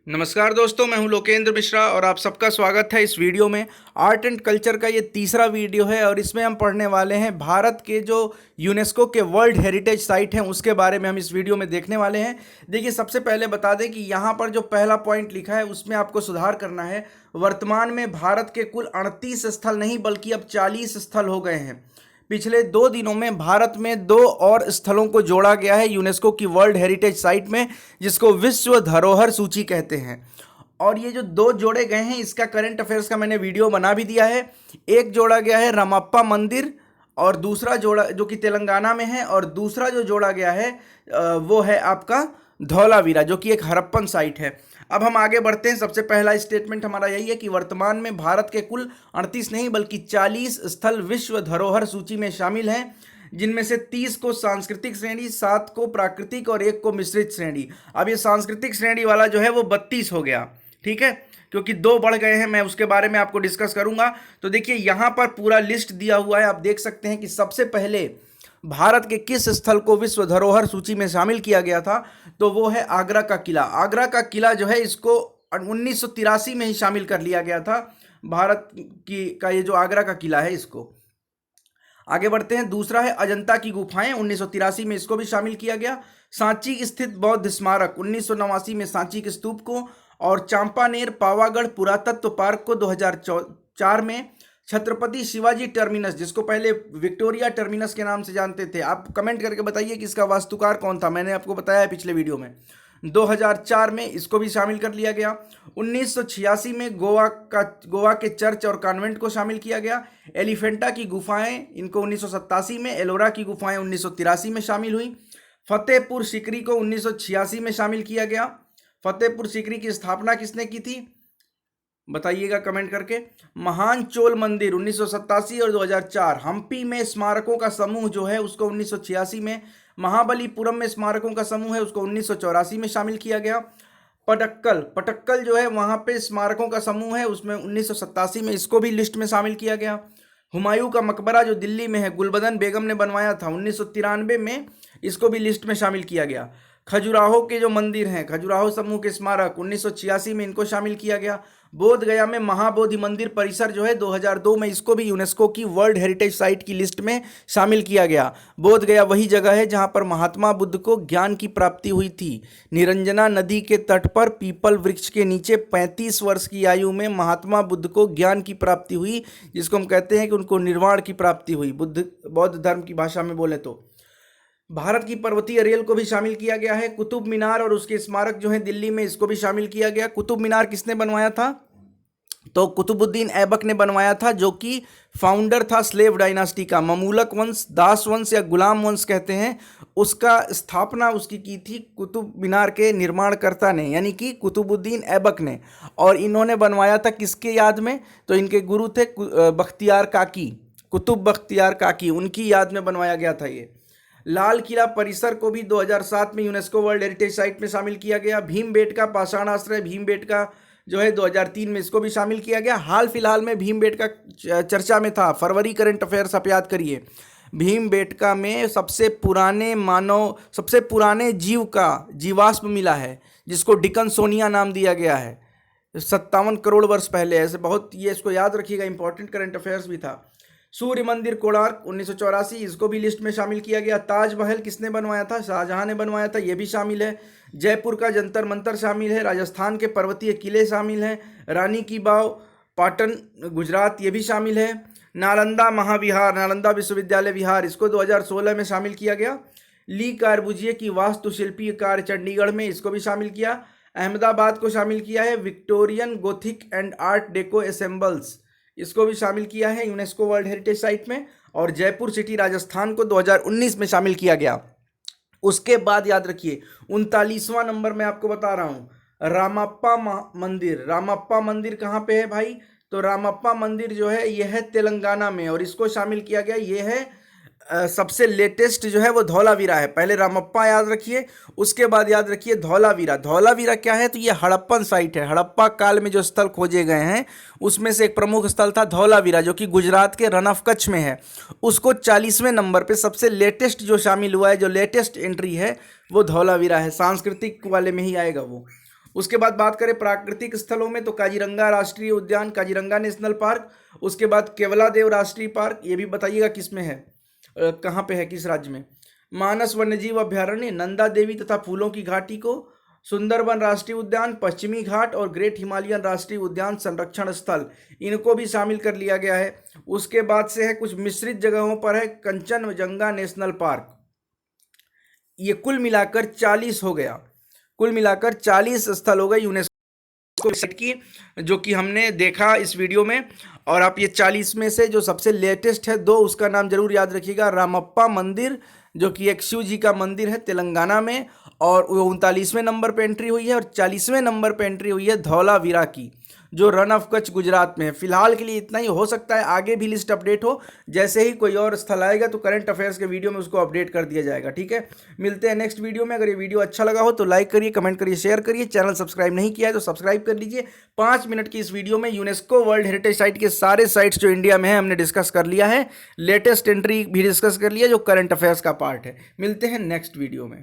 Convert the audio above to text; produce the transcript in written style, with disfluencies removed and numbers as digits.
नमस्कार दोस्तों, मैं हूं लोकेंद्र मिश्रा और आप सबका स्वागत है इस वीडियो में। आर्ट एंड कल्चर का ये तीसरा वीडियो है और इसमें हम पढ़ने वाले हैं भारत के जो यूनेस्को के वर्ल्ड हेरिटेज साइट हैं उसके बारे में हम इस वीडियो में देखने वाले हैं। देखिए, सबसे पहले बता दें कि यहाँ पर जो पहला पॉइंट लिखा है उसमें आपको सुधार करना है। वर्तमान में भारत के कुल 38 स्थल नहीं बल्कि अब 40 स्थल हो गए हैं। पिछले 2 दिनों में भारत में 2 और स्थलों को जोड़ा गया है यूनेस्को की वर्ल्ड हेरिटेज साइट में, जिसको विश्व धरोहर सूची कहते हैं। और ये जो 2 जोड़े गए हैं इसका करंट अफेयर्स का मैंने वीडियो बना भी दिया है। एक जोड़ा गया है रामप्पा मंदिर और दूसरा जोड़ा जो कि तेलंगाना में है, और दूसरा जो जोड़ा गया है वो है आपका धौलावीरा जो कि एक हड़प्पन साइट है। अब हम आगे बढ़ते हैं। सबसे पहला स्टेटमेंट हमारा यही है कि वर्तमान में भारत के कुल 38 नहीं बल्कि 40 स्थल विश्व धरोहर सूची में शामिल हैं, जिनमें से 30 को सांस्कृतिक श्रेणी, 7 को प्राकृतिक और 1 को मिश्रित श्रेणी। अब ये सांस्कृतिक श्रेणी वाला जो है वो 32 हो गया, ठीक है, क्योंकि 2 बढ़ गए हैं। मैं उसके बारे में आपको डिस्कस करूंगा। तो देखिए, यहाँ पर पूरा लिस्ट दिया हुआ है, आप देख सकते हैं कि सबसे पहले भारत के किस स्थल को विश्व धरोहर सूची में शामिल किया गया था, तो वो है आगरा का किला। आगरा का किला जो है इसको 1983 में ही शामिल कर लिया गया था। भारत की का ये जो आगरा का किला है इसको। आगे बढ़ते हैं। दूसरा है अजंता की गुफाएं, 1983 में इसको भी शामिल किया गया। सांची स्थित बौद्ध स्मारक, 1989 में सांची के स्तूप को, और चांपानेर पावागढ़ पुरातत्व पार्क को 2004 में। छत्रपति शिवाजी टर्मिनस, जिसको पहले विक्टोरिया टर्मिनस के नाम से जानते थे, आप कमेंट करके बताइए कि इसका वास्तुकार कौन था, मैंने आपको बताया है पिछले वीडियो में। 2004 में इसको भी शामिल कर लिया गया। 1986 में गोवा के चर्च और कॉन्वेंट को शामिल किया गया। एलिफेंटा की गुफाएं, इनको 1987 में, एलोरा की गुफाएं 1983 में शामिल हुई। फतेहपुर सीकरी को 1986 में शामिल किया गया। फतेहपुर सीकरी की स्थापना किसने की थी, बताइएगा कमेंट करके। महान चोल मंदिर 1987 और 2004। हम्पी में स्मारकों का समूह जो है उसको 1986 में। महाबलीपुरम में स्मारकों का समूह है उसको 1984 में शामिल किया गया। पटक्कल जो है वहां पे स्मारकों का समूह है, उसमें 1987 में इसको भी लिस्ट में शामिल किया गया। हुमायूं का मकबरा जो दिल्ली में है, गुलबदन बेगम ने बनवाया था 1993 में, इसको भी लिस्ट में शामिल किया गया। खजुराहो के जो मंदिर हैं, खजुराहो समूह के स्मारक, 1986 में इनको शामिल किया गया। बोध गया में महाबोधि मंदिर परिसर जो है 2002 में, इसको भी यूनेस्को की वर्ल्ड हेरिटेज साइट की लिस्ट में शामिल किया गया। बोध गया वही जगह है जहां पर महात्मा बुद्ध को ज्ञान की प्राप्ति हुई थी। निरंजना नदी के तट पर पीपल वृक्ष के नीचे 35 वर्ष की आयु में महात्मा बुद्ध को ज्ञान की प्राप्ति हुई, जिसको हम कहते हैं कि उनको निर्वाण की प्राप्ति हुई, बौद्ध धर्म की भाषा में बोले तो। भारत की पर्वतीय रेल को भी शामिल किया गया है। कुतुब मीनार और उसके स्मारक जो है दिल्ली में, इसको भी शामिल किया गया। कुतुब मीनार किसने बनवाया था, तो कुतुबुद्दीन ऐबक ने बनवाया था, जो कि फाउंडर था स्लेव डायनास्टी का। ममूलक वंश, दास वंश या गुलाम वंश कहते हैं, उसका स्थापना उसकी की थी कुतुब मीनार के निर्माणकर्ता ने, यानी कि कुतुबुद्दीन ऐबक ने। और इन्होंने बनवाया था किसके याद में, तो इनके गुरु थे बख्तियार काकी, कुतुब बख्तियार काकी, उनकी याद में बनवाया गया था ये। लाल किला परिसर को भी 2007 में यूनेस्को वर्ल्ड हेरिटेज साइट में शामिल किया गया। भीमबेटका पाषाण आश्रय, भीमबेटका जो है 2003 में, इसको भी शामिल किया गया। हाल फिलहाल में भीमबेटका चर्चा में था, फरवरी करंट अफेयर्स आप याद करिए। भीमबेटका में सबसे पुराने जीव का जीवाश्म मिला है, जिसको डिकनसोनिया नाम दिया गया है, 57 करोड़ वर्ष पहले। ऐसे बहुत, ये इसको याद रखिएगा, इंपॉर्टेंट करंट अफेयर्स भी था। सूर्य मंदिर कोणार्क 1984, इसको भी लिस्ट में शामिल किया गया। ताजमहल किसने बनवाया था, शाहजहां ने बनवाया था, ये भी शामिल है। जयपुर का जंतर मंतर शामिल है। राजस्थान के पर्वतीय किले शामिल हैं। रानी की बाव पाटन गुजरात, ये भी शामिल है। नालंदा महाविहार, नालंदा विश्वविद्यालय विहार, इसको 2016 में शामिल किया गया। ली कार्बुजिए की वास्तुशिल्पीय कार्य चंडीगढ़ में, इसको भी शामिल किया। अहमदाबाद को शामिल किया है। Victorian gothic and art deco ensembles, इसको भी शामिल किया है यूनेस्को वर्ल्ड हेरिटेज साइट में। और जयपुर सिटी राजस्थान को 2019 में शामिल किया गया। उसके बाद याद रखिए 39वां नंबर में आपको बता रहा हूं, रामप्पा मंदिर। रामप्पा मंदिर कहाँ पे है भाई, तो रामप्पा मंदिर जो है यह है तेलंगाना में, और इसको शामिल किया गया। ये है सबसे लेटेस्ट जो है वो धौलावीरा है। पहले रामप्पा याद रखिए, उसके बाद याद रखिए धौलावीरा। धौलावीरा क्या है, तो ये हड़प्पन साइट है। हड़प्पा काल में जो स्थल खोजे गए हैं उसमें से एक प्रमुख स्थल था धौलावीरा, जो कि गुजरात के रन ऑफ कच्छ में है। उसको 40वें नंबर पे सबसे लेटेस्ट जो शामिल हुआ है, जो लेटेस्ट एंट्री है वो धौलावीरा है। सांस्कृतिक वाले में ही आएगा वो। उसके बाद बात करें प्राकृतिक स्थलों में तो काजीरंगा राष्ट्रीय उद्यान, काजीरंगा नेशनल पार्क। उसके बाद केवलादेव राष्ट्रीय पार्क, ये भी बताइएगा किस में है, कहाँ पे है, किस राज्य में। मानस वन्यजीव अभ्यारण्य, नंदा देवी तथा फूलों की घाटी को, सुंदरबन राष्ट्रीय उद्यान, पश्चिमी घाट और ग्रेट हिमालयन राष्ट्रीय उद्यान संरक्षण स्थल, इनको भी शामिल कर लिया गया है। उसके बाद से है कुछ मिश्रित जगहों पर है कंचनजंगा नेशनल पार्क। ये कुल मिलाकर 40 हो गया, कुल मिलाकर 40 स्थल हो गए यूनेस्को साइट की, जो कि हमने देखा इस वीडियो में। और आप ये 40 में से जो सबसे लेटेस्ट है दो, उसका नाम जरूर याद रखिएगा, रामप्पा मंदिर जो कि एक शिव जी का मंदिर है तेलंगाना में, और 39वें नंबर पे एंट्री हुई है, और 40वें नंबर पे एंट्री हुई है धौलावीरा की, जो रन ऑफ कच्छ गुजरात में है। फिलहाल के लिए इतना ही, हो सकता है आगे भी लिस्ट अपडेट हो, जैसे ही कोई और स्थल आएगा तो करंट अफेयर्स के वीडियो में उसको अपडेट कर दिया जाएगा। ठीक है, मिलते हैं नेक्स्ट वीडियो में। अगर ये वीडियो अच्छा लगा हो तो लाइक करिए, कमेंट करिए, शेयर करिए, चैनल सब्सक्राइब नहीं किया है तो सब्सक्राइब कर लीजिए। 5 मिनट की इस वीडियो में यूनेस्को वर्ल्ड हेरिटेज साइट के सारे साइट्स जो इंडिया में है हमने डिस्कस कर लिया है, लेटेस्ट एंट्री भी डिस्कस कर लिया जो करंट अफेयर्स का पार्ट है। मिलते हैं नेक्स्ट वीडियो में।